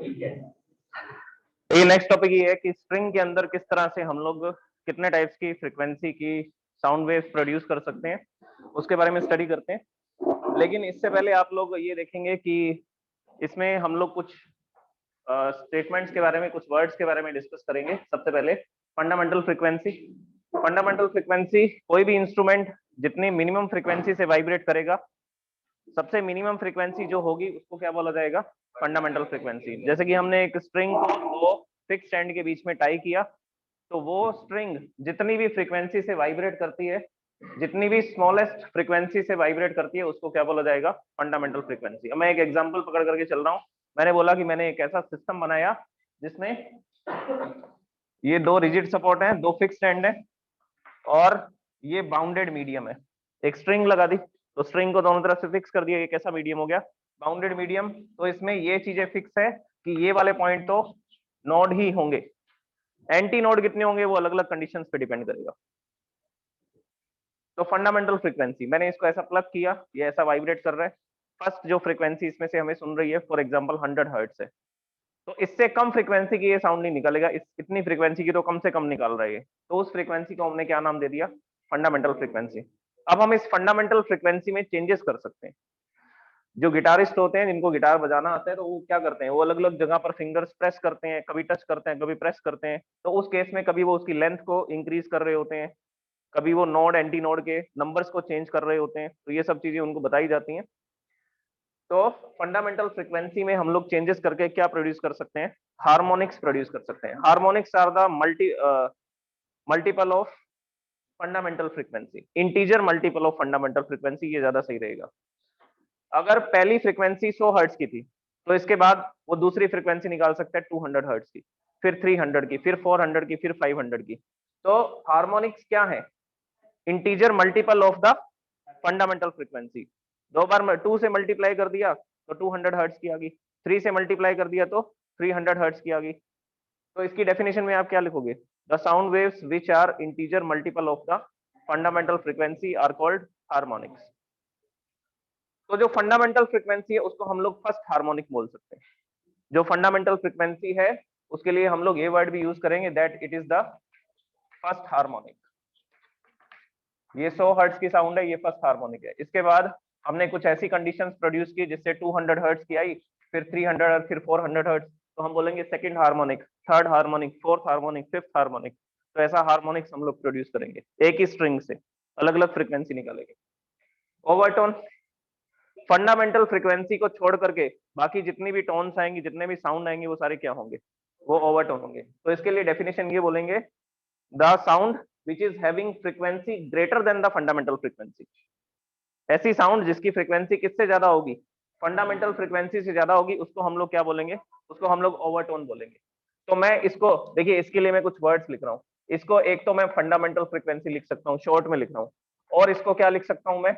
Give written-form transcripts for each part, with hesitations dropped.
ये next topic ये है कि स्ट्रिंग के अंदर किस तरह से हम लोग कितने टाइप्स की फ्रीक्वेंसी की साउंड वेव्स प्रोड्यूस कर सकते हैं, उसके बारे में स्टडी करते हैं। लेकिन इससे पहले आप लोग ये देखेंगे कि इसमें हम लोग कुछ स्टेटमेंट्स के बारे में, कुछ वर्ड्स के बारे में डिस्कस करेंगे। सबसे पहले फंडामेंटल फ्रीक्वेंसी। फंडामेंटल फ्रीक्वेंसी, कोई भी इंस्ट्रूमेंट जितनी मिनिमम फ्रीक्वेंसी से वाइब्रेट करेगा, सबसे मिनिमम फ्रीक्वेंसी जो होगी उसको क्या बोला जाएगा? Fundamental frequency. जैसे कि हमने एक स्ट्रिंग को दो फिक्स्ड एंड के बीच में टाई किया, तो वो स्ट्रिंग जितनी भी फ्रीक्वेंसी से वाइब्रेट करती है, जितनी भी स्मॉलेस्ट फ्रीक्वेंसी से वाइब्रेट करती है, उसको क्या बोला जाएगा? Fundamental frequency. अब मैं एक एग्जांपल पकड़ करके चल रहा हूँ। मैंने बोला कि मैंने एक ऐसा सिस्टम बनाया जिसमें ये दो रिजिड सपोर्ट है, दो फिक्स्ड एंड है, और ये बाउंडेड मीडियम है। एक स्ट्रिंग लगा दी, तो स्ट्रिंग को दोनों तरफ से फिक्स कर दिया। ये कैसा मीडियम हो गया? Bounded medium. तो इसमें ये चीजें फिक्स है कि ये वाले पॉइंट तो नोड ही होंगे, एंटी नोड कितने होंगे वो अलग अलग कंडीशंस पे डिपेंड करेगा। तो फंडामेंटल फ्रीक्वेंसी, मैंने इसको ऐसा प्लग किया, ये ऐसा वाइब्रेट कर रहा है। फर्स्ट जो फ्रीक्वेंसी इसमें से हमें सुन रही है, फॉर एग्जांपल 100 हर्ट्ज है, तो इससे कम फ्रीक्वेंसी की ये साउंड नहीं निकलेगा। इतनी फ्रीक्वेंसी की तो कम से कम निकाल रहा है, तो उस फ्रीक्वेंसी को हमने क्या नाम दे दिया? Fundamental frequency. अब हम इस फंडामेंटल फ्रीक्वेंसी में चेंजेस कर सकते हैं। जो गिटारिस्ट होते हैं, जिनको गिटार बजाना आता है, तो वो क्या करते हैं? वो अलग अलग जगह पर फिंगर्स प्रेस करते हैं, कभी टच करते हैं, कभी प्रेस करते हैं। तो उस केस में कभी वो उसकी लेंथ को इंक्रीज कर रहे होते हैं, कभी वो नोड एंटी नोड के नंबर्स को चेंज कर रहे होते हैं। तो ये सब चीजें उनको बताई जाती हैं। तो फंडामेंटल फ्रीक्वेंसी में हम लोग चेंजेस करके क्या प्रोड्यूस कर सकते हैं? हार्मोनिक्स प्रोड्यूस कर सकते हैं। Harmonics are the multiple of fundamental frequency, integer multiple of fundamental frequency, ये ज्यादा सही रहेगा। अगर पहली फ्रीक्वेंसी 100 हर्ट्ज की थी, तो इसके बाद वो दूसरी फ्रीक्वेंसी निकाल सकता है 200 हर्ट्ज की, फिर 300 की, फिर 400 की, फिर 500 की। तो हार्मोनिक्स क्या है? Integer multiple of the fundamental frequency. दो बार 2 से मल्टीप्लाई कर दिया तो 200 हर्ट्ज की आ गई, 3 से मल्टीप्लाई कर दिया तो 300 हर्ट्ज की आ गई। तो इसकी डेफिनेशन में आप क्या लिखोगे? The sound waves which are integer multiple of the fundamental frequency are called harmonics. तो जो फंडामेंटल फ्रीक्वेंसी है उसको हम लोग फर्स्ट हार्मोनिक बोल सकते हैं। जो फंडामेंटल फ्रीक्वेंसी है उसके लिए हम लोग ये वर्ड भी यूज करेंगे, that it is the first harmonic. ये 100 हर्ट्ज की साउंड है, ये फर्स्ट हार्मोनिक है। इसके बाद हमने कुछ ऐसी कंडीशंस प्रोड्यूस की जिससे 200 हर्ट्ज की आई, फिर 300 और फिर 400 हर्ट्ज, तो हम बोलेंगे second harmonic, third harmonic, fourth harmonic, fifth harmonic. तो ऐसा हार्मोनिक्स हम लोग प्रोड्यूस करेंगे, एक ही स्ट्रिंग से अलग अलग फ्रीक्वेंसी निकालेंगे। ओवरटोन, फंडामेंटल फ्रीक्वेंसी को छोड़ करके बाकी जितनी भी टोन्स आएंगी, जितने भी साउंड आएंगे, वो सारे क्या होंगे? वो ओवरटोन होंगे। तो इसके लिए डेफिनेशन ये बोलेंगे, the sound which is having frequency greater than the fundamental frequency. ऐसी साउंड जिसकी फ्रीक्वेंसी किससे ज्यादा होगी? फंडामेंटल फ्रीक्वेंसी से ज्यादा होगी, उसको हम लोग क्या बोलेंगे? उसको हम लोग ओवरटोन बोलेंगे। तो मैं इसको देखिए, इसके लिए मैं कुछ वर्ड्स लिख रहा हूँ। इसको एक तो मैं फंडामेंटल फ्रीक्वेंसी लिख सकता हूँ, शॉर्ट में लिख रहा हूँ, और इसको क्या लिख सकता हूँ मैं?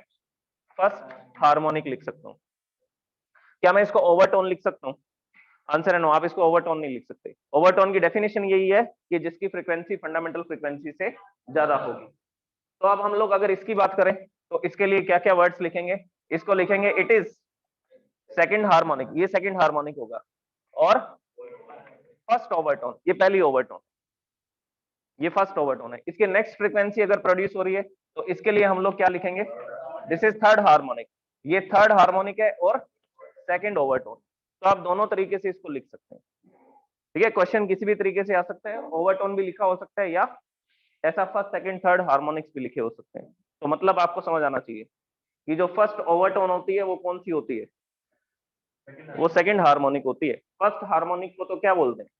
फर्स्ट हार्मोनिक लिख सकता हूँ। क्या मैं इसको ओवरटोन लिख सकता हूँ? आंसर है नो, आप इसको ओवरटोन नहीं लिख सकते। ओवरटोन की डेफिनेशन यही है कि जिसकी फ्रीक्वेंसी फंडामेंटल फ्रीक्वेंसी से ज्यादा होगी। तो अब हम लोग अगर इसकी बात करें तो इसके लिए क्या क्या वर्ड्स लिखेंगे? इसको लिखेंगे इट इज सेकंड हार्मोनिक, ये सेकंड हार्मोनिक होगा, और फर्स्ट ओवरटोन, ये पहली ओवरटोन, ये फर्स्ट ओवरटोन है। इसके नेक्स्ट फ्रीक्वेंसी अगर प्रोड्यूस हो रही है तो इसके लिए हम लोग क्या लिखेंगे? दिस इज थर्ड हार्मोनिक, ये थर्ड हार्मोनिक है और सेकंड ओवरटोन। तो आप दोनों तरीके से इसको लिख सकते हैं। ठीक है, क्वेश्चन किसी भी तरीके से आ सकता है, ओवरटोन भी लिखा हो सकता है या ऐसा फर्स्ट सेकंड थर्ड हार्मोनिक्स भी लिखे हो सकते हैं। तो मतलब आपको समझ आना चाहिए कि जो फर्स्ट ओवरटोन होती है वो कौन सी होती है? वो सेकंड हार्मोनिक होती है। फर्स्ट हार्मोनिक को तो क्या बोलते हैं?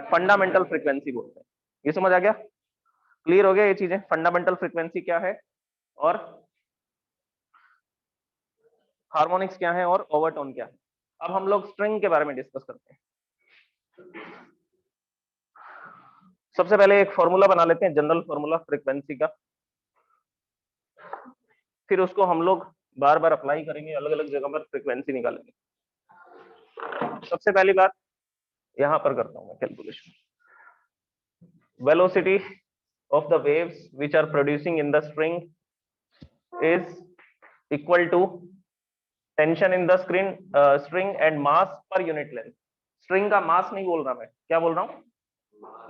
फंडामेंटल फ्रीक्वेंसी बोलते हैं। ये समझ आ गया? क्लियर हो गया ये चीजें? फंडामेंटल फ्रीक्वेंसी क्या है और हार्मोनिक्स क्या है और ओवरटोन क्या है। अब हम लोग स्ट्रिंग के बारे में डिस्कस करते हैं। सबसे पहले एक फॉर्मूला बना लेते हैं, जनरल फॉर्मूला फ्रीक्वेंसी का, फिर उसको हम लोग बार बार अप्लाई करेंगे, अलग अलग जगह पर फ्रीक्वेंसी निकालेंगे। सबसे पहली बात यहां पर करता हूं मैं calculation. Velocity of the waves which are producing in the string is equal to tension in the string and mass per unit length. String का मास नहीं बोल रहा मैं, क्या बोल रहा हूँ,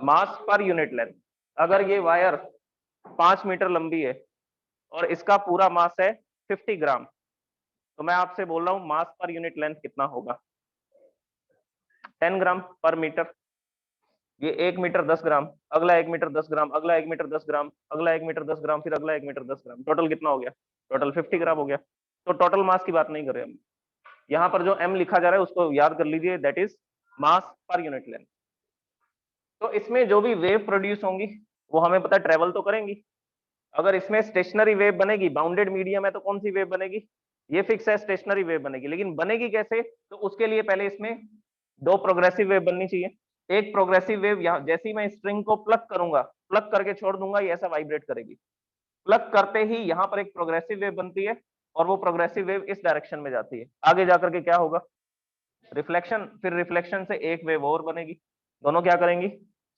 मास पर यूनिट लेंथ। अगर ये वायर 5 मीटर लंबी है और इसका पूरा मास है 50 ग्राम, तो मैं आपसे बोल रहा हूँ मास पर यूनिट लेंथ कितना होगा, 10 ग्राम पर मीटर। ये 1 मीटर 10 ग्राम, अगला 1 मीटर 10 ग्राम, अगला 1 मीटर 10 ग्राम, अगला 1 मीटर 10 ग्राम, फिर अगला 1 मीटर 10 ग्राम, टोटल कितना हो गया, टोटल 50 ग्राम हो गया। तो टोटल मास की बात नहीं कर रहे हम, यहाँ पर जो m लिखा जा रहा है उसको याद कर लीजिए, that is mass per unit length. तो इसमें जो भी वेव प्रोड्यूस होंगी वो हमें पता ट्रेवल तो करेंगी। अगर इसमें स्टेशनरी वेव बनेगी, बाउंडेड मीडियम है, तो कौन सी वेव बनेगी, ये फिक्स है, स्टेशनरी वेव बनेगी। लेकिन बनेगी कैसे, तो उसके लिए पहले इसमें 2 प्रोग्रेसिव वेव बननी चाहिए। एक प्रोग्रेसिव वेव यहाँ, जैसे ही मैं स्ट्रिंग को प्लग करूंगा, प्लग करके छोड़ दूंगा, ये ऐसा वाइब्रेट करेगी। प्लग करते ही यहाँ पर एक प्रोग्रेसिव वेव बनती है और वो प्रोग्रेसिव वेव इस डायरेक्शन में जाती है। आगे जाकर के क्या होगा, रिफ्लेक्शन, फिर रिफ्लेक्शन से एक वेव और बनेगी, दोनों क्या करेंगी,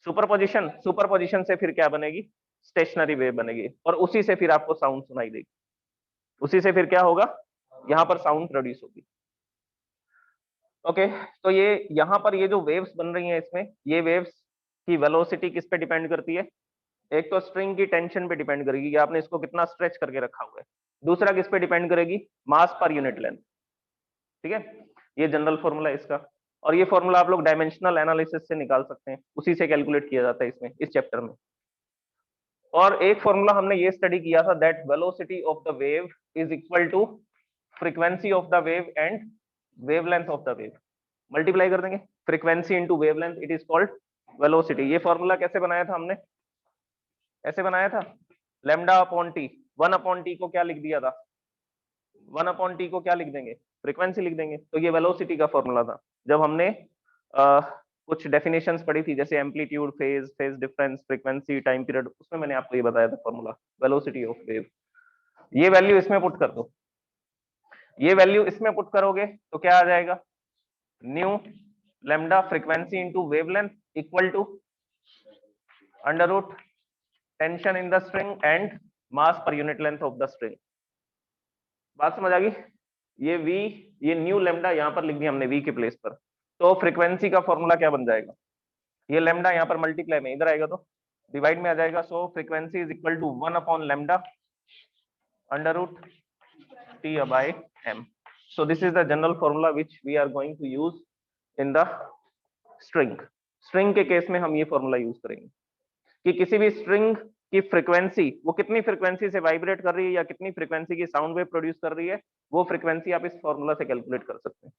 सुपरपोजिशन, सुपरपोजिशन से फिर क्या बनेगी, स्टेशनरी वेव बनेगी, और उसी से फिर आपको साउंड सुनाई देगी। उसी से फिर क्या होगा, यहाँ पर साउंड प्रोड्यूस होगी। ओके, तो ये यहाँ पर ये जो वेव्स बन रही हैं इसमें, ये वेव्स की वेलोसिटी किस पे डिपेंड करती है, एक तो स्ट्रिंग की टेंशन पे डिपेंड करेगी कि आपने इसको कितना स्ट्रेच करके रखा हुआ है, दूसरा किस पे डिपेंड करेगी, मास पर यूनिट लेंथ। ठीक है, ये जनरल फॉर्मूला है इसका, और ये फॉर्मूला आप लोग डायमेंशनल एनालिसिस से निकाल सकते हैं, उसी से कैलकुलेट किया जाता है इसमें, इस चैप्टर में। और एक फॉर्मूला हमने ये स्टडी किया था, that velocity of the wave is equal to frequency of the wave and wavelength of the wave, multiply कर देंगे, frequency into wavelength, it is called velocity. ये फॉर्मूला कैसे बनाया था हमने, ऐसे बनाया था, lambda upon T, 1 upon T को क्या लिख दिया था, 1 अपॉन टी को क्या लिख देंगे, फ्रीक्वेंसी लिख देंगे। तो ये वेलोसिटी का फॉर्मूला था। जब हमने कुछ डेफिनेशंस पढ़ी थी, जैसे amplitude, phase, phase difference, frequency, time period, उसमें मैंने आपको ये बताया था फॉर्मूला, वेलोसिटी ऑफ वेव। ये वैल्यू इसमें पुट कर दो, ये वैल्यू इसमें पुट करोगे तो क्या आ जाएगा, nu lambda frequency into wavelength equal to under root tension in the string and mass per unit length of the string. बात समझ आ गई, ये v, ये न्यू लैम्डा यहाँ पर लिख दिया हमने v के प्लेस पर, तो फ्रीक्वेंसी का फॉर्मूला क्या बन जाएगा, ये लैम्डा यहाँ पर मल्टीप्लाई में इधर आएगा तो डिवाइड में आ जाएगा, so frequency is equal to 1 upon lambda under root t by m। So this is the general formula which we are going to use in the string। String के केस में हम ये फॉर्मूला यूज करेंगे कि किसी भी string की frequency, वो कितनी फ्रीक्वेंसी से वाइब्रेट कर रही है या कितनी फ्रीक्वेंसी की साउंड वेव प्रोड्यूस कर रही है, वो फ्रीक्वेंसी आप इस फॉर्मूला से कैलकुलेट कर सकते हैं।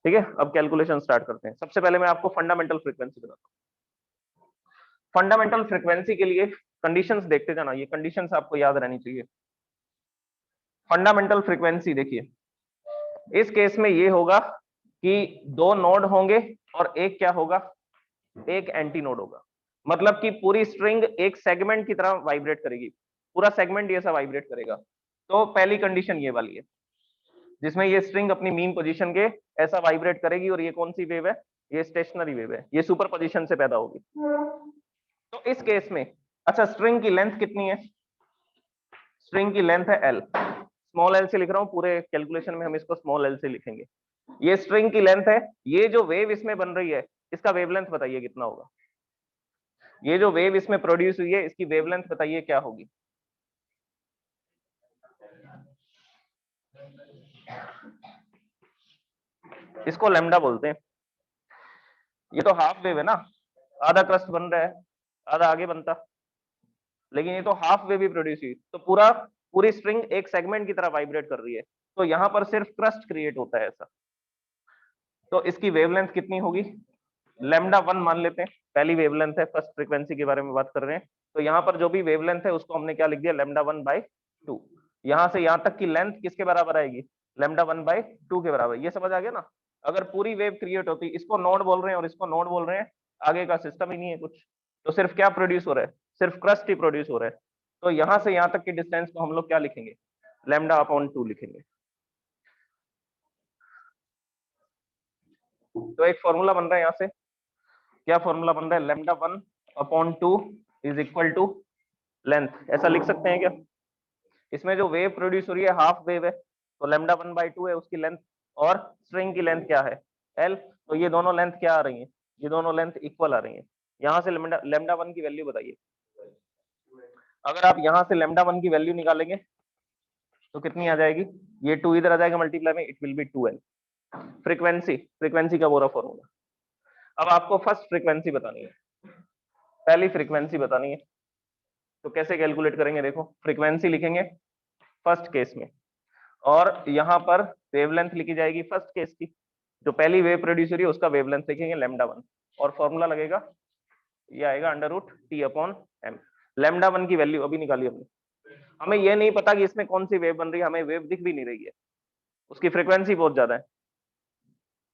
ठीक है, अब कैलकुलेशन स्टार्ट करते हैं। सबसे पहले मैं आपको फंडामेंटल फ्रीक्वेंसी बताता हूँ। फंडामेंटल फ्रीक्वेंसी के लिए कंडीशंस देखते जाना, ये कंडीशंस आपको याद रहनी चाहिए। फंडामेंटल फ्रीक्वेंसी देखिए, इस केस में ये होगा कि 2 नोड होंगे और एक क्या होगा, एक एंटी नोड होगा। मतलब कि पूरी स्ट्रिंग एक सेगमेंट की तरह वाइब्रेट करेगी, पूरा सेगमेंट ये सा वाइब्रेट करेगा। तो पहली कंडीशन ये वाली है, जिसमें ये स्ट्रिंग अपनी मीन पोजीशन के ऐसा वाइब्रेट करेगी, और ये कौन सी वेव है, ये स्टेशनरी वेव है, ये सुपर पोजिशन से पैदा होगी। तो इस केस में, अच्छा स्ट्रिंग की लेंथ कितनी है, स्ट्रिंग की लेंथ है l, स्मॉल l से लिख रहा हूं, पूरे कैलकुलेशन में हम इसको स्मॉल l से लिखेंगे। ये स्ट्रिंग की लेंथ है, ये जो वेव इसमें बन रही है इसका वेवलेंथ बताइए कितना होगा, ये जो वेव इसमें प्रोड्यूस हुई है इसकी वेवलेंथ बताइए क्या होगी। इसको लैम्डा बोलते हैं। ये तो हाफ वेव है ना, आधा क्रस्ट बन रहा है, आधा आगे बनता, लेकिन ये तो हाफ वेव भी प्रोड्यूस हुई, तो पूरी स्ट्रिंग एक सेगमेंट की तरह वाइब्रेट कर रही है, तो यहाँ पर सिर्फ क्रस्ट क्रिएट होता है ऐसा। तो इसकी वेवलेंथ कितनी होगी, लैम्डा 1 मान लेते हैं, पहली वेवलेंथ है, फर्स्ट फ्रीक्वेंसी के बारे में बात कर रहे हैं। तो यहाँ पर जो भी वेवलेंथ है उसको हमने क्या लिख दिया, लैम्डा 1/2। यहाँ से यहाँ तक की लेंथ किसके बराबर आएगी, लैम्डा 1/2 के बराबर। ये समझ आ गया ना। अगर पूरी वेव क्रिएट होती, इसको नोड बोल रहे हैं और इसको नोड बोल रहे हैं, आगे का सिस्टम ही नहीं है कुछ, तो सिर्फ क्या प्रोड्यूस हो रहा है, सिर्फ क्रस्ट ही प्रोड्यूस हो रहा है। तो यहाँ से यहाँ तक की डिस्टेंस को हम लोग क्या लिखेंगे, लैम्डा अपॉन 2 लिखेंगे। तो एक फॉर्मूला बन रहा है यहाँ से, क्या फॉर्मूला बन रहा है, lambda 1/2 is equal to length, ऐसा लिख सकते हैं क्या। इसमें जो वेव प्रोड्यूस हो रही है हाफ वेव है, तो लैम्डा 1/2 है उसकी लेंथ, और स्ट्रिंग की लेंथ क्या है l, तो ये दोनों लेंथ क्या आ रही है, ये दोनों लेंथ इक्वल आ रही है। यहाँ से लेमडा वन की वैल्यू बताइए, अगर आप यहाँ से लेमडा वन की वैल्यू निकालेंगे तो कितनी आ जाएगी, ये 2 इधर आ जाएगा मल्टीप्लाई में, it will B 2l। Frequency का बोरा फॉर्मूला। अब आपको फर्स्ट फ्रीक्वेंसी बतानी है, पहली फ्रीक्वेंसी बतानी है, तो कैसे कैलकुलेट करेंगे, देखो फ्रीक्वेंसी लिखेंगे फर्स्ट केस में, और यहाँ पर वेवलेंथ लिखी जाएगी फर्स्ट केस की, जो पहली वेव प्रोड्यूस हो रही है उसका वेवलेंथ लिखेंगे लेमडा वन, और फॉर्मूला लगेगा, ये आएगा under root T upon M. Lambda one की वैल्यू अभी निकाली हमने, हमें ये नहीं पता कि इसमें कौन सी वेव बन रही है, हमें वेव दिख भी नहीं रही है, उसकी फ्रीक्वेंसी बहुत ज्यादा है,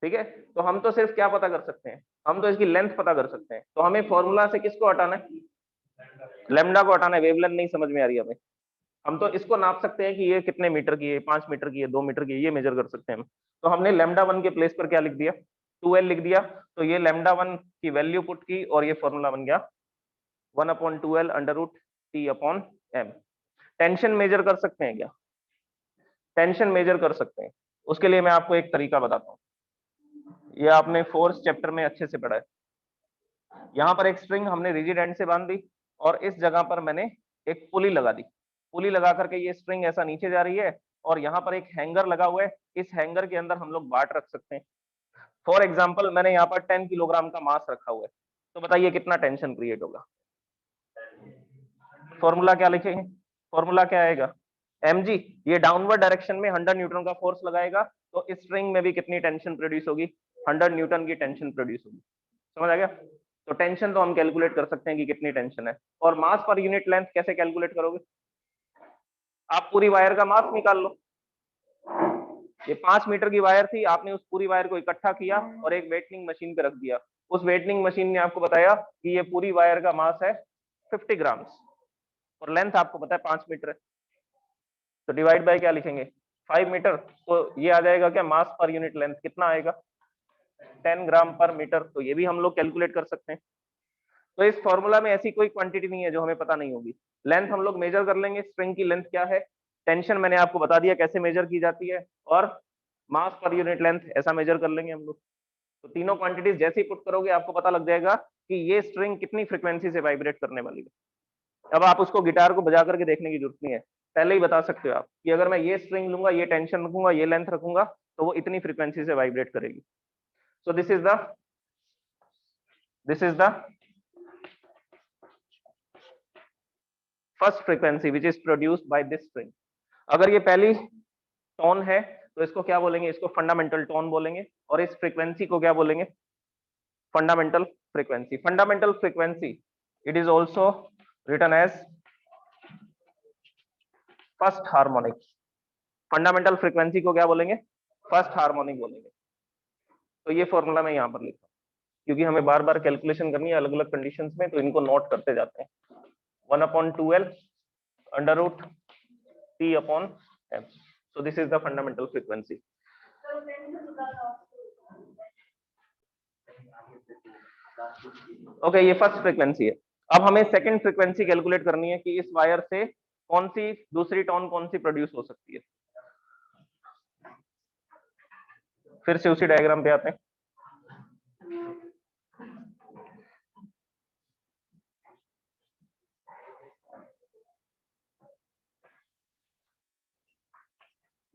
ठीक है। तो हम तो सिर्फ क्या पता कर सकते हैं, हम तो इसकी लेंथ पता कर सकते हैं, तो हमें फॉर्मूला से किसको हटाना है, लेमडा को हटाना है, वेवलेंथ नहीं समझ में आ रही है हमें। हम तो इसको नाप सकते हैं कि ये कितने मीटर की है, 5 मीटर की है, 2 मीटर की है, ये मेजर कर सकते हैं हम। तो हमने लेमडा वन के प्लेस पर क्या लिख दिया, 2l लिख दिया, तो ये लेमडा वन की वैल्यू पुट की और ये फॉर्मूला बन गया 1/2l under root T upon M. Tension measure कर सकते हैं क्या, टेंशन मेजर कर सकते हैं, उसके लिए मैं आपको एक तरीका बताता हूँ, ये आपने फोर्स चैप्टर में अच्छे से पढ़ा है। यहाँ पर एक स्ट्रिंग हमने रिजिड एंड से बांध दी, और इस जगह पर मैंने एक पुली लगा दी, पुली लगा करके ये स्ट्रिंग ऐसा नीचे जा रही है, और यहाँ पर एक हैंगर लगा हुआ है, इस हैंगर के अंदर हम लोग बाट रख सकते हैं। फॉर एग्जाम्पल मैंने यहाँ पर 10 किलोग्राम का मास रखा हुआ है, तो बताइए कितना टेंशन क्रिएट होगा। फॉर्मूला क्या लिखेंगे, फॉर्मूला क्या आएगा, mg, ये डाउनवर्ड डायरेक्शन में 100 न्यूटन का फोर्स लगाएगा, तो इस स्ट्रिंग में भी कितनी टेंशन प्रोड्यूस होगी, 100 न्यूटन की टेंशन प्रोड्यूस होगी। समझ आ गया। तो टेंशन तो हम कैलकुलेट कर सकते हैं कि कितनी टेंशन है, और मास पर यूनिट लेंथ कैसे कैलकुलेट करोगे, आप पूरी वायर का मास निकाल लो, ये 5 मीटर की वायर थी, आपने उस पूरी वायर को इकट्ठा किया और एक वेटनिंग मशीन पे रख दिया, उस वेटनिंग मशीन ने आपको बताया कि ये पूरी वायर का मास है 50 ग्राम, और लेंथ आपको पता है 5 मीटर है, तो डिवाइड बाय क्या लिखेंगे, 5 मीटर, तो ये आ जाएगा क्या, मास पर यूनिट लेंथ कितना आएगा, 10 ग्राम पर मीटर, तो ये भी हम लोग कैलकुलेट कर सकते हैं। तो इस फॉर्मूला में ऐसी कोई क्वांटिटी नहीं है जो हमें पता नहीं होगी। लेंथ हम लोग मेजर कर लेंगे, स्ट्रिंग की लेंथ क्या है, टेंशन मैंने आपको बता दिया कैसे मेजर की जाती है, और मास पर यूनिट लेंथ ऐसा मेजर कर लेंगे हम लोग। तो तीनों क्वांटिटीज जैसे ही पुट करोगे आपको पता लग जाएगा कि ये स्ट्रिंग कितनी फ्रीक्वेंसी से वाइब्रेट करने वाली है। अब आप उसको गिटार को बजा करके देखने की जरूरत नहीं है, पहले ही बता सकते हो आप कि अगर मैं ये स्ट्रिंग लूंगा, ये टेंशन रखूंगा, ये लेंथ रखूंगा, तो वो इतनी फ्रीक्वेंसी से वाइब्रेट करेगी। सो this is the first frequency which is produced by this string. अगर ये पहली टोन है तो इसको क्या बोलेंगे, इसको फंडामेंटल टोन बोलेंगे, और इस फ्रीक्वेंसी को क्या बोलेंगे, fundamental frequency. Fundamental frequency it is also written as first harmonic. Fundamental frequency को क्या बोलेंगे, फर्स्ट हार्मोनिक बोलेंगे। तो ये फॉर्मूला मैं यहाँ पर लिखता हूँ, क्योंकि हमें बार बार कैलकुलेशन करनी है अलग अलग कंडीशंस में, तो इनको नोट करते जाते हैं। 1/2l under root T upon M. So this is the fundamental frequency. Okay, ये फर्स्ट फ्रीक्वेंसी है। अब हमें सेकंड फ्रीक्वेंसी कैलकुलेट करनी है कि इस वायर से कौन सी दूसरी टोन कौन सी प्रोड्यूस हो सकती है। फिर से उसी डायग्राम पे आते हैं।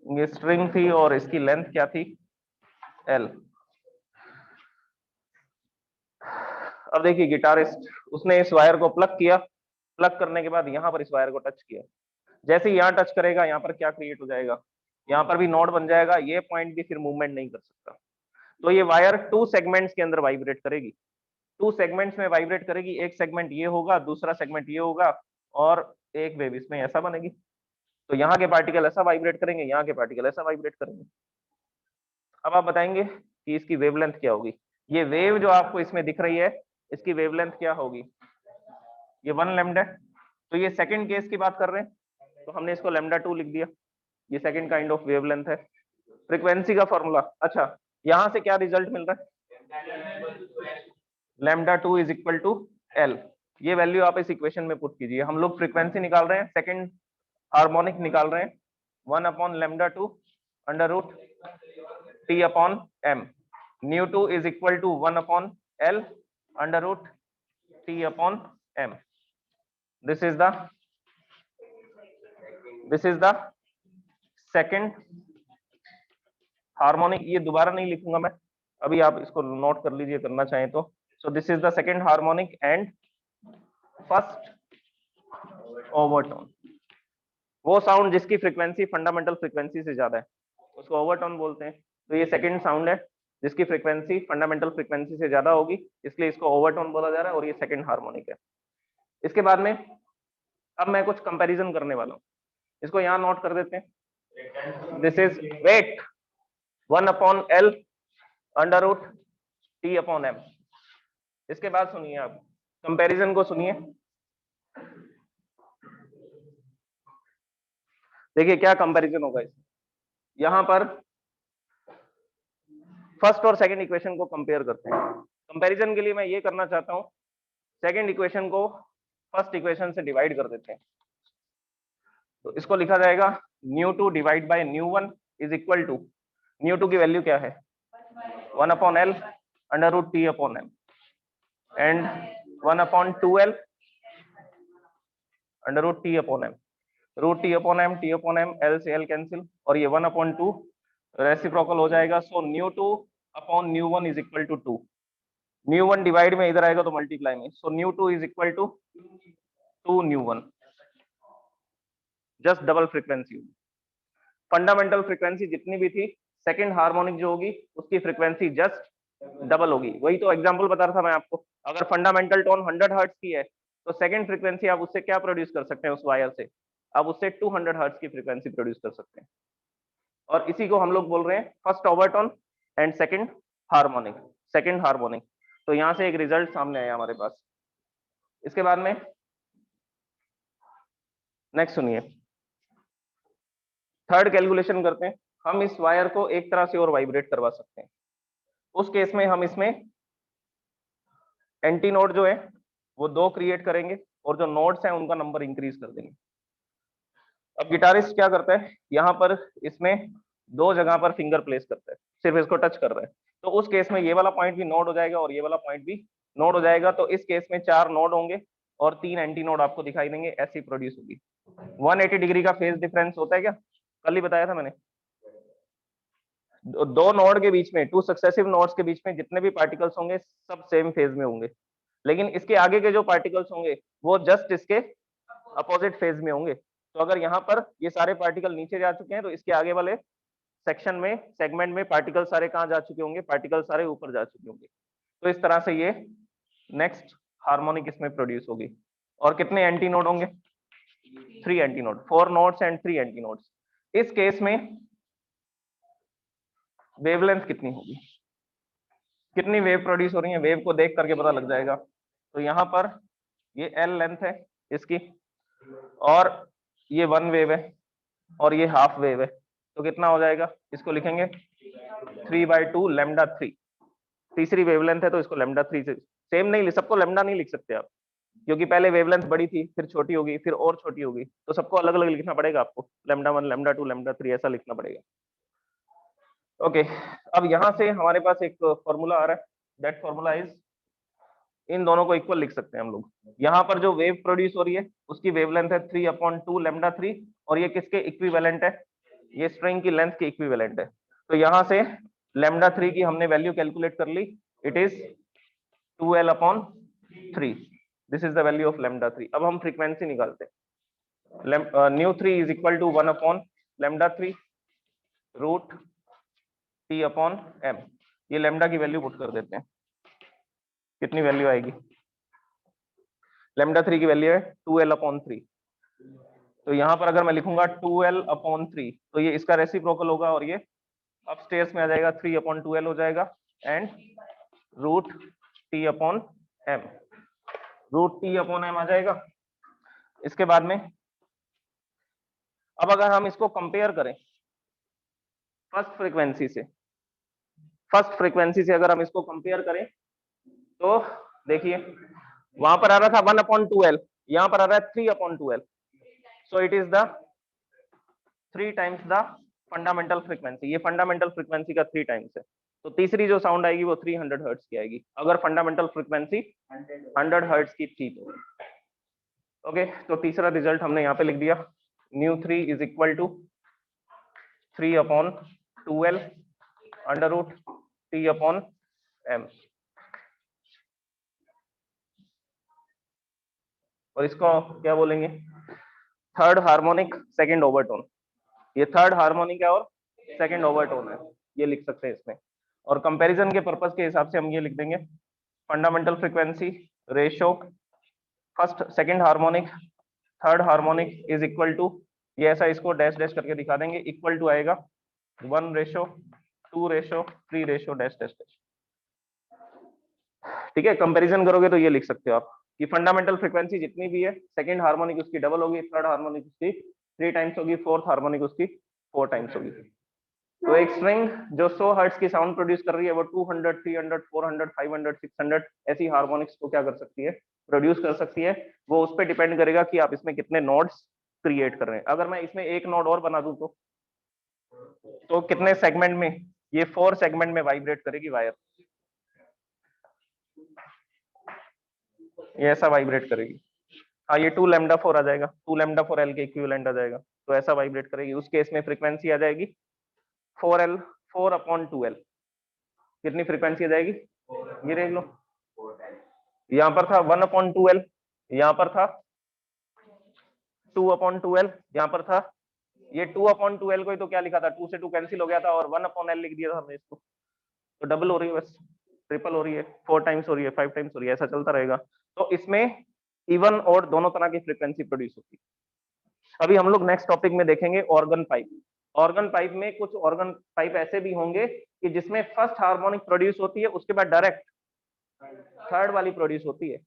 ये स्ट्रिंग थी और इसकी लेंथ क्या थी, L। अब देखिए गिटारिस्ट, उसने इस वायर को प्लग किया, प्लग करने के बाद यहाँ पर इस वायर को टच किया, जैसे ही यहाँ टच करेगा यहाँ पर क्या क्रिएट हो जाएगा, यहाँ पर भी नोड बन जाएगा, ये पॉइंट भी फिर मूवमेंट नहीं कर सकता। तो ये वायर 2 सेगमेंट्स के अंदर वाइब्रेट करेगी, 2 सेगमेंट्स में वाइब्रेट करेगी, एक सेगमेंट ये होगा, दूसरा सेगमेंट ये होगा, और एक वेव इसमें ऐसा बनेगी। तो यहाँ के पार्टिकल ऐसा वाइब्रेट करेंगे, यहाँ के पार्टिकल ऐसा वाइब्रेट करेंगे। अब आप बताएंगे कि इसकी वेवलेंथ क्या होगी, ये वेव जो आपको इसमें दिख रही है इसकी वेवलेंथ क्या होगी, ये 1 लैम्डा। तो ये सेकंड केस की बात कर रहे हैं, तो हमने इसको लैम्डा 2 लिख दिया, ये सेकंड काइंड ऑफ वेवलेंथ है। फ्रीक्वेंसी का फॉर्मूला, अच्छा यहाँ से क्या रिजल्ट मिल रहा है, lambda 2 is equal to L. ये वैल्यू आप इस इक्वेशन में पुट कीजिए, हम लोग फ्रीक्वेंसी निकाल रहे हैं, सेकंड हार्मोनिक निकाल रहे हैं, 1/λ2 under root T upon M. nu2 is equal to 1 upon L under root T upon M. This is the second harmonic. ये दोबारा नहीं लिखूंगा मैं, अभी आप इसको नोट कर लीजिए करना चाहें तो. सो this is the second harmonic and first overtone. वो साउंड जिसकी फ्रीक्वेंसी फंडामेंटल फ्रीक्वेंसी से ज्यादा है उसको ओवरटोन बोलते हैं. तो ये सेकंड साउंड है जिसकी फ्रीक्वेंसी फंडामेंटल फ्रीक्वेंसी से ज्यादा होगी, इसलिए इसको ओवरटोन बोला जा रहा है और ये सेकंड हार्मोनिक है. इसके बाद में अब मैं कुछ कंपैरिजन करने वाला हूँ, इसको यहाँ नोट कर देते हैं. This is wait 1 upon L under root T upon M. इसके बाद सुनिए, आप कंपैरिजन को सुनिए. देखिए क्या कंपैरिजन होगा इसमें. यहां पर फर्स्ट और सेकंड इक्वेशन को कंपेयर करते हैं. कंपैरिजन के लिए मैं ये करना चाहता हूं, सेकंड इक्वेशन को फर्स्ट इक्वेशन से डिवाइड कर देते हैं. तो इसको लिखा जाएगा nu2 divide by nu1 is equal to, nu2 की वैल्यू क्या है 1 upon L under root T upon M and 1 upon 2L under root T upon M. Root T upon M, T upon M, L से L cancel और ये 1 upon 2 reciprocal हो जाएगा. So nu2 upon nu1 is equal to 2. nu1 divide में इधर आएगा तो multiply में. So nu2 is equal to 2 nu1. Just double frequency. Fundamental frequency जितनी भी थी, सेकंड हार्मोनिक जो होगी उसकी फ्रीक्वेंसी जस्ट डबल होगी. वही तो एग्जांपल बता रहा था मैं आपको. अगर फंडामेंटल टोन 100 हर्ट्ज की है तो सेकंड फ्रीक्वेंसी आप उससे क्या प्रोड्यूस कर सकते हैं, उस वायर से आप उससे 200 हर्ट्ज की फ्रीक्वेंसी प्रोड्यूस कर सकते हैं. और इसी को हम लोग बोल रहे हैं first overtone and second harmonic. तो यहां से एक रिजल्ट सामने आया हमारे पास. इसके बाद में नेक्स्ट सुनिए, थर्ड कैलकुलेशन करते हैं. हम इस वायर को एक तरह से और वाइब्रेट करवा सकते हैं. उस केस में हम इसमें एंटी नोड जो है वो 2 क्रिएट करेंगे और जो नोड्स हैं उनका नंबर इंक्रीज कर देंगे. अब गिटारिस्ट क्या करता है, यहाँ पर इसमें 2 जगह पर फिंगर प्लेस करता है, सिर्फ इसको टच कर रहा है. तो उस केस में ये वाला पॉइंट भी नोड हो जाएगा और ये वाला पॉइंट भी नोड हो जाएगा. तो इस केस में 4 नोड होंगे और 3 एंटी नोड आपको दिखाई देंगे. ऐसी प्रोड्यूस होगी. 180 डिग्री का फेज डिफरेंस होता है क्या, कल ही बताया था मैंने. 2 नोड के बीच में, 2 सक्सेसिव नोड्स के बीच में जितने भी पार्टिकल्स होंगे सब सेम फेज में होंगे, लेकिन इसके आगे के जो पार्टिकल्स होंगे वो जस्ट इसके अपोजिट फेज में होंगे. तो अगर यहाँ पर ये सारे पार्टिकल नीचे जा चुके हैं तो इसके आगे वाले सेक्शन में, सेगमेंट में पार्टिकल सारे कहाँ जा चुके होंगे, पार्टिकल सारे ऊपर जा चुके होंगे. तो इस तरह से ये नेक्स्ट हार्मोनिक इसमें प्रोड्यूस होगी. और कितने एंटी नोड होंगे, 3 anti node, 4 nodes and 3 anti nodes. इस केस में वेवलेंथ कितनी होगी, कितनी वेव प्रोड्यूस हो रही है, वेव को देख करके पता लग जाएगा. तो यहाँ पर ये L लेंथ है इसकी और ये 1 वेव है और ये हाफ वेव है. तो कितना हो जाएगा, इसको लिखेंगे 3/2 लैम्डा 3. तीसरी वेवलेंथ है तो इसको लैम्डा 3 से सेम नहीं, सबको लैम्डा नहीं लिख सकते आप, क्योंकि पहले वेवलेंथ बड़ी थी, फिर छोटी होगी, फिर और छोटी होगी. तो सबको अलग अलग लिखना पड़ेगा आपको. लैम्डा 1, लैम्डा 2, लैम्डा 3 ऐसा लिखना पड़ेगा. ओके, अब यहां से हमारे पास एक फॉर्मूला आ रहा है. दैट फॉर्मूला इज, इन दोनों को इक्वल लिख सकते हैं हम लोग. यहाँ पर जो वेव प्रोड्यूस हो रही है उसकी वेवलेंथ है 3/2 लैम्डा 3 और ये किसके इक्विवेलेंट है, ये स्ट्रिंग की लेंथ के इक्विवेलेंट है. तो यहाँ से लैम्डा 3 की हमने वैल्यू कैलकुलेट कर ली. It is 2L/3. This is the value of lambda 3. अब हम फ्रीक्वेंसी निकालते हैं. nu3 is equal to 1 upon lambda 3 root T upon M. ये लैम्डा की वैल्यू पुट कर देते हैं. कितनी वैल्यू आएगी, लैम्डा 3 की वैल्यू है 2L/3. तो यहाँ पर अगर मैं लिखूंगा 2L/3 तो ये इसका रेसिप्रोकल होगा और ये अपस्टेयर्स में आ जाएगा, 3/2L हो जाएगा and root T upon M. Root T upon M आ जाएगा. इसके बाद में अब अगर हम इसको कंपेयर करें फर्स्ट फ्रीक्वेंसी से अगर हम इसको कंपेयर करें तो देखिए वहां पर आ रहा था 1/2L, यहाँ पर आ रहा है 3/2L. So it is the 3 times the fundamental frequency. ये फंडामेंटल फ्रीक्वेंसी का 3 टाइम्स है. तो तीसरी जो साउंड आएगी वो 300 हर्ट्ज की आएगी अगर फंडामेंटल फ्रीक्वेंसी 100 हर्ट्ज की थी तो। ओके, तो तीसरा रिजल्ट हमने यहाँ पे लिख दिया, ν3 is equal to 3/2L under root T/m। और इसको क्या बोलेंगे, थर्ड हार्मोनिक सेकंड ओवरटोन। ये थर्ड हार्मोनिक है और सेकंड ओवरटोन है, ये लिख सकते हैं इसमें। और कंपैरिजन के पर्पस के हिसाब से हम ये लिख देंगे, fundamental frequency ratio first second harmonic third harmonic is equal to, ये ऐसा इसको डैश डैश करके दिखा देंगे, इक्वल टू आएगा 1:2:3:डैश डैश डैश। ठीक है, कंपैरिजन करोगे तो ये लिख सकते हो आप कि फंडामेंटल फ्रीक्वेंसी जितनी भी है सेकंड हार्मोनिक उसकी डबल होगी, थर्ड हार्मोनिक उसकी 3 टाइम्स होगी, फोर्थ हार्मोनिक उसकी 4 टाइम्स होगी। तो एक स्ट्रिंग जो 100 हर्ट्ज की साउंड प्रोड्यूस कर रही है वो 200, 300, 400, 500, 600 ऐसी हार्मोनिक्स को क्या कर सकती है, प्रोड्यूस कर सकती है। वो उस पर डिपेंड करेगा कि आप इसमें कितने नोड्स क्रिएट कर रहे हैं। अगर मैं इसमें एक नोड और बना दूं तो कितने सेगमेंट में, ये 4 सेगमेंट में वाइब्रेट करेगी वायर, ये ऐसा वाइब्रेट करेगी। हाँ, ये 2λ4 आ जाएगा, 2λ4L के इक्विवेलेंट आ जाएगा, तो ऐसा वाइब्रेट करेगी। उस केस में फ्रीक्वेंसी आ जाएगी 4L 4/2L। कितनी फ्रीक्वेंसी आ जाएगी, ये देख लो, यहाँ पर था 1/2L, यहाँ पर था 2/2L, यहाँ पर था ये 2/2L को ही तो क्या लिखा था, 2 से 2 कैंसिल हो गया था और 1/L लिख दिया था हमने इसको। तो डबल हो रही है, बस ट्रिपल हो रही है, 4 टाइम्स हो रही है, 5 टाइम्स हो रही है, ऐसा चलता रहेगा। तो इसमें इवन और दोनों तरह की फ्रीक्वेंसी प्रोड्यूस होती है। अभी हम लोग नेक्स्ट टॉपिक में देखेंगे ऑर्गन पाइप। ऑर्गन पाइप में कुछ ऑर्गन पाइप ऐसे भी होंगे कि जिसमें फर्स्ट हार्मोनिक प्रोड्यूस होती है, उसके बाद डायरेक्ट थर्ड वाली प्रोड्यूस होती है,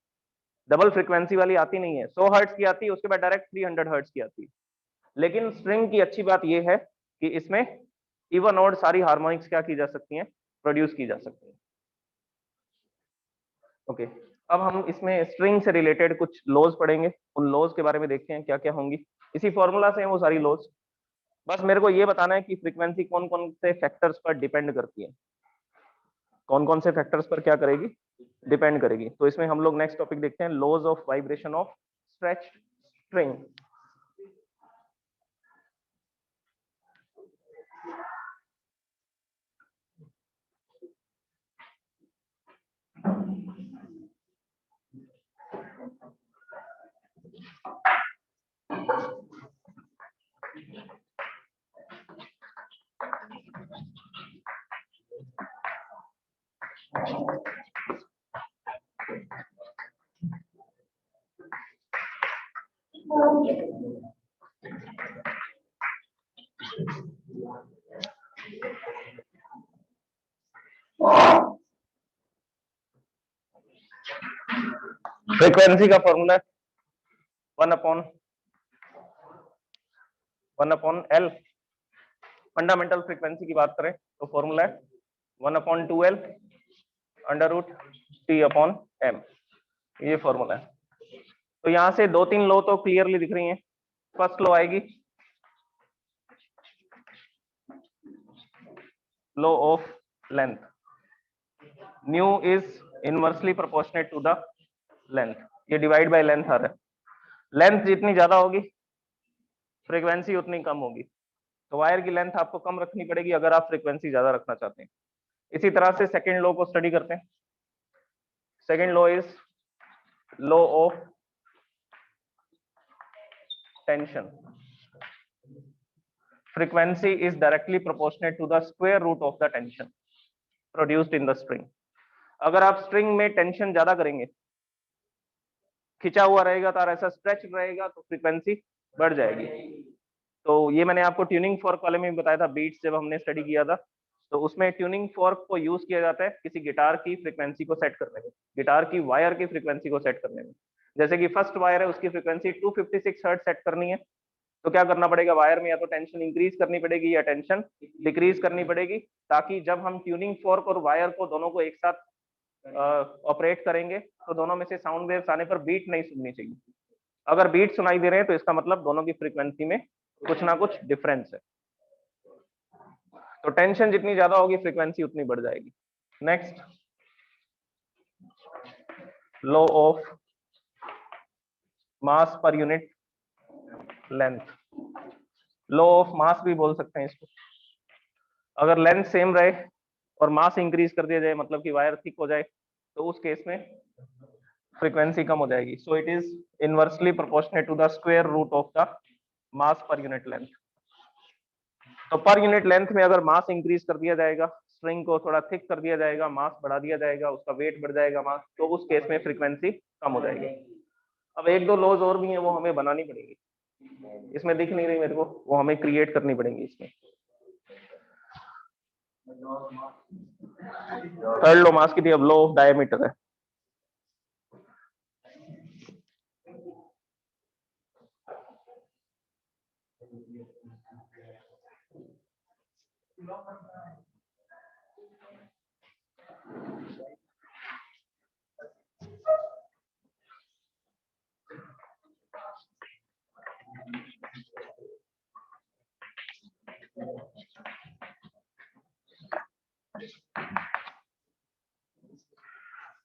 डबल फ्रीक्वेंसी वाली आती नहीं है। 100 हर्ट्ज की आती है, उसके बाद डायरेक्ट 300 हर्ट्ज की आती है। लेकिन स्ट्रिंग की अच्छी बात यह है कि इसमें इवन और सारी हार्मोनिक्स क्या की जा सकती हैं, प्रोड्यूस की जा सकती हैं। ओके, अब हम इसमें स्ट्रिंग से रिलेटेड कुछ लॉज पढ़ेंगे, उन लॉज के बारे में देखते हैं क्या क्या होंगी। इसी फॉर्मूला से हैं वो सारी लॉज। बस मेरे को ये बताना है कि फ्रीक्वेंसी कौन कौन से फैक्टर्स पर डिपेंड करती है, कौन कौन से फैक्टर्स पर क्या करेगी, डिपेंड करेगी। तो इसमें हम लोग नेक्स्ट टॉपिक देखते हैं, laws of vibration of stretched string. Frequency का फॉर्मूला 1/L। फंडामेंटल फ्रीक्वेंसी की बात करें तो फॉर्मूला है 1/2L अंडर रूट T/m, ये फॉर्मूला है। तो यहाँ से 2-3 लो तो क्लियरली दिख रही हैं। फर्स्ट लो आएगी law of length, nu is inversely proportionate to the length, ये डिवाइड बाय लेंथ आ रहा है। लेंथ जितनी ज्यादा होगी फ्रीक्वेंसी उतनी कम होगी, तो वायर की लेंथ आपको कम रखनी पड़ेगी अगर आप फ्रीक्वेंसी ज्यादा रखना चाहते हैं। इसी तरह से सेकंड लॉ को स्टडी करते हैं। Second law is law of tension, frequency is directly proportionate to the square root of the tension produced in the string। अगर आप स्ट्रिंग में टेंशन ज्यादा करेंगे, खिंचा हुआ रहेगा तार, ऐसा स्ट्रेच रहेगा, तो फ्रीक्वेंसी बढ़ जाएगी। तो ये मैंने आपको ट्यूनिंग फॉर्क वाले में बताया था, बीट्स जब हमने स्टडी किया था, तो उसमें ट्यूनिंग फॉर्क को यूज किया जाता है किसी गिटार की फ्रीक्वेंसी को सेट करने में, गिटार की वायर की फ्रीक्वेंसी को सेट करने में। जैसे कि फर्स्ट वायर है, उसकी फ्रीक्वेंसी 256 हर्ट्ज सेट करनी है, तो क्या करना पड़ेगा, वायर में या तो टेंशन इंक्रीज करनी पड़ेगी या टेंशन डिक्रीज करनी पड़ेगी, ताकि जब हम ट्यूनिंग फॉर्क और वायर को दोनों को एक साथ ऑपरेट करेंगे तो दोनों में से साउंड वेव्स आने पर बीट नहीं सुननी चाहिए। अगर बीट सुनाई दे रहे हैं तो इसका मतलब दोनों की फ्रीक्वेंसी में कुछ ना कुछ डिफरेंस है। तो टेंशन जितनी ज्यादा होगी फ्रीक्वेंसी उतनी बढ़ जाएगी। Next, law of mass per unit length, law of mass भी बोल सकते हैं इसको। अगर लेंथ सेम रहे और मास इंक्रीज कर दिया जाए, मतलब कि वायर थिक हो जाए, तो उस केस में फ्रीक्वेंसी कम हो जाएगी। So it is inversely proportionate to the square root of the mass per unit length. तो पर यूनिट लेंथ में अगर मास इंक्रीज कर दिया जाएगा, स्ट्रिंग को थोड़ा थिक कर दिया जाएगा, मास बढ़ा दिया जाएगा, उसका वेट बढ़ जाएगा मास, तो उस केस में फ्रीक्वेंसी कम हो जाएगी। अब एक दो लॉज और भी हैं, वो हमें बनानी पड़ेगी, इसमें दिख नहीं रही मेरे को, वो हमें क्रिएट करनी पड़ेंगी इसमें। थर्ड लॉ मास की थी, अब लॉ ऑफ डायमीटर है।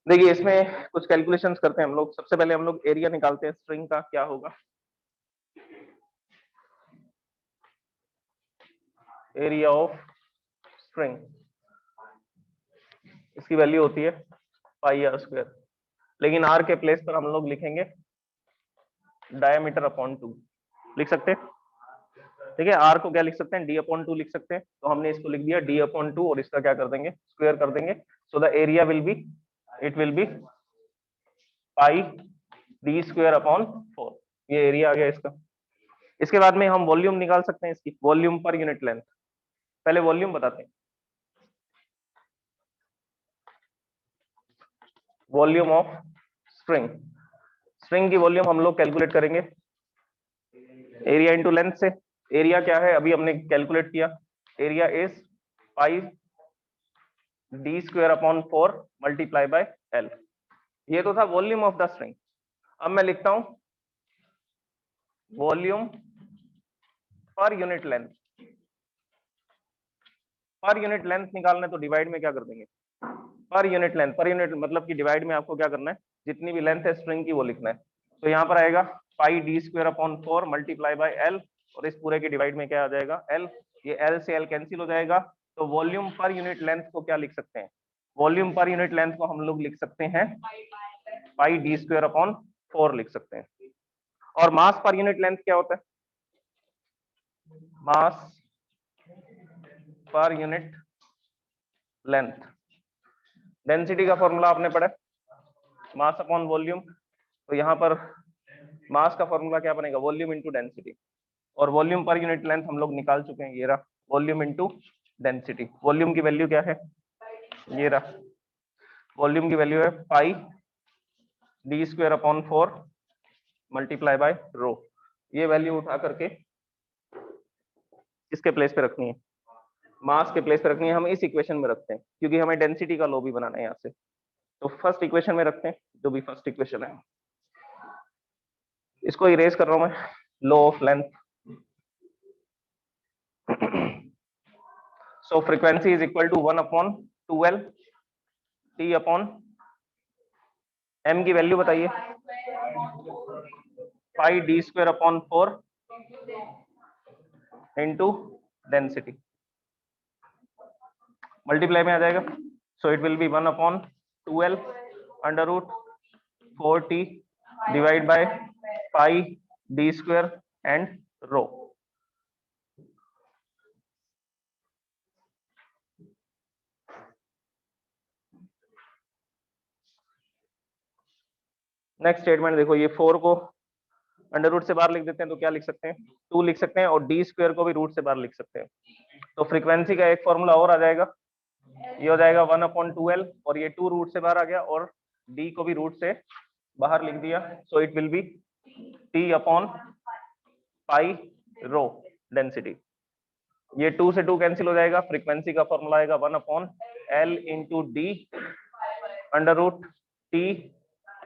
देखिए इसमें कुछ कैलकुलेशंस करते हैं हम लोग। सबसे पहले हम लोग एरिया निकालते हैं स्ट्रिंग का, क्या होगा एरिया ऑफ स्ट्रिंग, इसकी वैल्यू होती है पाई आर स्क्वायर, लेकिन आर के प्लेस पर हम लोग लिखेंगे डायमीटर अपॉन 2 लिख सकते हैं। ठीक है, आर को क्या लिख सकते हैं, डी अपॉन 2 लिख सकते हैं। तो हमने इसको लिख दिया डी अपॉन 2 और इसका क्या कर देंगे, स्क्वायर कर देंगे। So the area will be, it will B pi D square upon 4, ये एरिया आ गया इसका। इसके बाद में हम वॉल्यूम निकाल सकते हैं इसकी, वॉल्यूम पर यूनिट लेंथ। पहले वॉल्यूम बताते हैं, वॉल्यूम ऑफ स्ट्रिंग, स्ट्रिंग की वॉल्यूम हम लोग कैलकुलेट करेंगे एरिया इंटू लेंथ से। एरिया क्या है अभी हमने कैलकुलेट किया, area is pi D square upon 4 multiply by L, ये तो था वॉल्यूम ऑफ द स्ट्रिंग। अब मैं लिखता हूं वॉल्यूम पर यूनिट लेंथ। पर यूनिट लेंथ निकालना है तो डिवाइड में क्या कर देंगे, पर यूनिट लेंथ, पर यूनिट मतलब कि डिवाइड में आपको क्या करना है, जितनी भी लेंथ है स्ट्रिंग की वो लिखना है। तो यहाँ पर आएगा pi D square upon 4 multiply by L, और इस पूरे के डिवाइड में क्या आ जाएगा एल, ये एल से एल कैंसिल हो जाएगा। तो वॉल्यूम पर यूनिट लेंथ को क्या लिख सकते हैं, वॉल्यूम पर यूनिट लेंथ को हम लोग लिख सकते हैं पाई डी स्क्वायर अपॉन 4 लिख सकते हैं। और मास पर यूनिट लेंथ क्या होता है, मास पर यूनिट लेंथ, डेंसिटी का फॉर्मूला आपने पढ़ा मास अपॉन वॉल्यूम। तो यहाँ पर मास का फॉर्मूला क्या बनेगा, वॉल्यूम इंटू डेंसिटी, और वॉल्यूम पर यूनिट लेंथ हम लोग निकाल चुके हैं, ये रहा वॉल्यूम इंटू डेंसिटी। वॉल्यूम की वैल्यू क्या है, ये रहा वॉल्यूम की वैल्यू है pi D square upon 4 multiply by rho. ये वैल्यू उठा करके किसके प्लेस पे रखनी है, मास के प्लेस पे रखनी है। हम इस इक्वेशन में रखते हैं क्योंकि हमें डेंसिटी का लॉ भी बनाना है यहाँ से, तो फर्स्ट इक्वेशन में रखते हैं, जो भी फर्स्ट इक्वेशन है। इसको इरेज कर रहा हूं मैं, law of length. So frequency is equal to 1 upon 2L T upon M की वैल्यू बताइए, pi D square upon 4 into density, multiply में आ जाएगा। So it will be 1 upon 2L under root 4T divide by pi D square and rho. Next statement देखो, ये 4 को under root से बाहर लिख देते हैं तो क्या लिख सकते हैं, 2 लिख सकते हैं, और डी स्क्वायर को भी रूट से बाहर लिख सकते हैं। तो फ्रीक्वेंसी का एक फॉर्मूला और आ जाएगा, ये हो जाएगा 1 अपॉन 2L, और ये 2 रूट से बाहर आ गया और डी को भी रूट से बाहर लिख दिया। सो it will B T upon pi rho density. ये 2 से 2 कैंसिल हो जाएगा, फ्रीक्वेंसी का फॉर्मूला आएगा 1 upon L into D under root T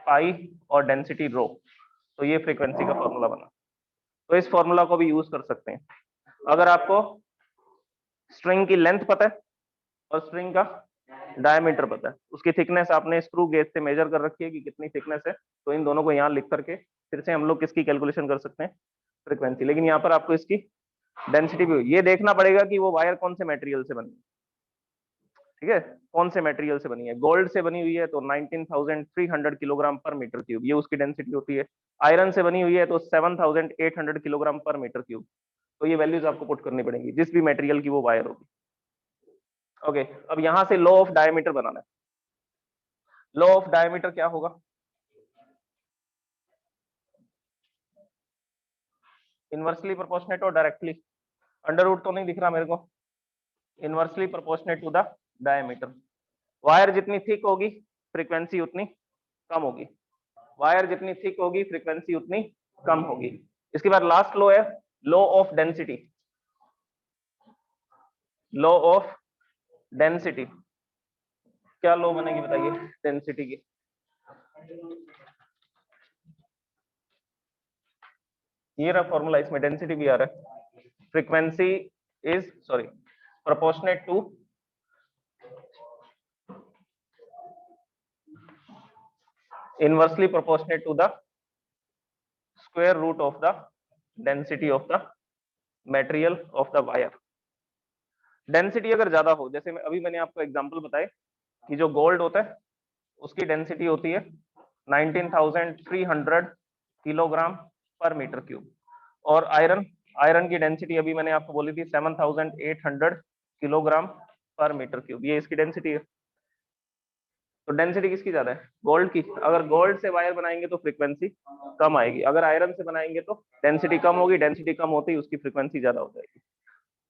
pi और डेंसिटी रो। तो ये फ्रीक्वेंसी का फॉर्मूला बना। तो इस फॉर्मूला को भी यूज कर सकते हैं। अगर आपको स्ट्रिंग की लेंथ पता है और स्ट्रिंग का डायमीटर पता है, उसकी थिकनेस आपने स्क्रू गेज से मेजर कर रखी है कि कितनी थिकनेस है, तो इन दोनों को यहाँ लिख करके फिर से हम लोग किसकी कैलकुलेशन कर सकते हैं, फ्रीक्वेंसी। लेकिन यहाँ पर आपको इसकी डेंसिटी भी ये देखना पड़ेगा कि वो वायर कौन से मटेरियल से बनी है, ठीक है, कौन से मटेरियल से बनी है। गोल्ड से बनी हुई है तो 19,300 किलोग्राम पर मीटर क्यूब, ये उसकी डेंसिटी होती है। आयरन से बनी हुई है तो 7,800 किलोग्राम पर मीटर क्यूब। तो ये वैल्यूज आपको पुट करनी पड़ेंगी जिस भी मटेरियल की वो वायर होगी। ओके, अब यहां से लॉ ऑफ डायमीटर बनाना है। लॉ ऑफ डायमीटर क्या होगा, इनवर्सली प्रोपोर्शनेट और डायरेक्टली, अंडर रूट तो नहीं दिख रहा मेरे को, inversely proportionate to the diameter. Wire जितनी थिक होगी फ्रीक्वेंसी उतनी कम होगी, वायर जितनी थिक होगी फ्रीक्वेंसी उतनी कम होगी। इसके बाद लास्ट लॉ है law of density, law of density. क्या लॉ बनेगी बताइए डेंसिटी की, ये रहा फॉर्मूला, इसमें डेंसिटी भी आ रहा है। Frequency is sorry proportionate to inversely proportionate to the square root of the density of the material of the wire. Density अगर ज्यादा हो, जैसे अभी मैंने आपको एग्जांपल बताए कि जो गोल्ड होता है उसकी डेंसिटी होती है 19,300 किलोग्राम पर मीटर क्यूब, और आयरन, आयरन की डेंसिटी अभी मैंने आपको बोली थी 7,800 किलोग्राम पर मीटर क्यूब, ये इसकी डेंसिटी है। तो डेंसिटी किसकी ज्यादा है, गोल्ड की। अगर गोल्ड से वायर बनाएंगे तो फ्रीक्वेंसी कम आएगी, अगर आयरन से बनाएंगे तो डेंसिटी कम होगी, डेंसिटी कम होती है उसकी फ्रीक्वेंसी ज्यादा हो जाएगी।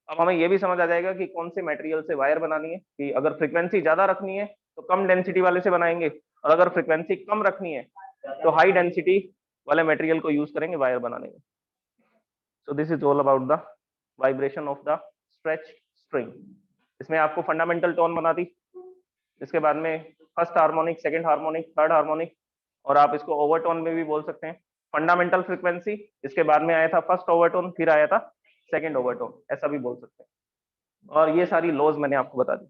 अब हमें यह भी समझ आ जाएगा कि कौन से मटेरियल से वायर बनानी है, कि अगर फ्रीक्वेंसी ज्यादा रखनी है तो कम डेंसिटी वाले से बनाएंगे, और अगर फ्रीक्वेंसी कम रखनी है तो हाई डेंसिटी वाले मटेरियल को यूज करेंगे वायर बनाने में। सो this is all about the vibration of the stretch string. इसमें आपको फंडामेंटल टोन बना दी, इसके बाद में first harmonic, second harmonic, third harmonic, और आप इसको ओवरटोन में भी बोल सकते हैं। फंडामेंटल फ्रीक्वेंसी, इसके बाद में आया था फर्स्ट ओवरटोन, फिर आया था सेकंड ओवरटोन, ऐसा भी बोल सकते हैं। और ये सारी लॉज मैंने आपको बता दी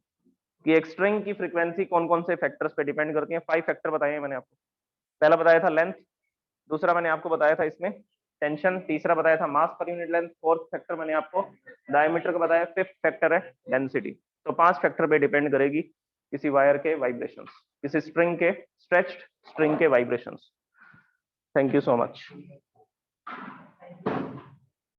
कि एक स्ट्रिंग की फ्रीक्वेंसी कौन कौन से फैक्टर्स पे डिपेंड करती है। 5 फैक्टर बताए हैं मैंने आपको। पहला बताया था लेंथ, दूसरा मैंने आपको बताया था इसमें टेंशन, तीसरा बताया था मास per unit length, fourth factor मैंने आपको डायमीटर का बताया, फिफ्थ फैक्टर है डेंसिटी। तो 5 फैक्टर पे डिपेंड करेगी किसी वायर के वाइब्रेशंस, किसी स्ट्रिंग के, स्ट्रेच्ड स्ट्रिंग के vibrations. Thank you so much.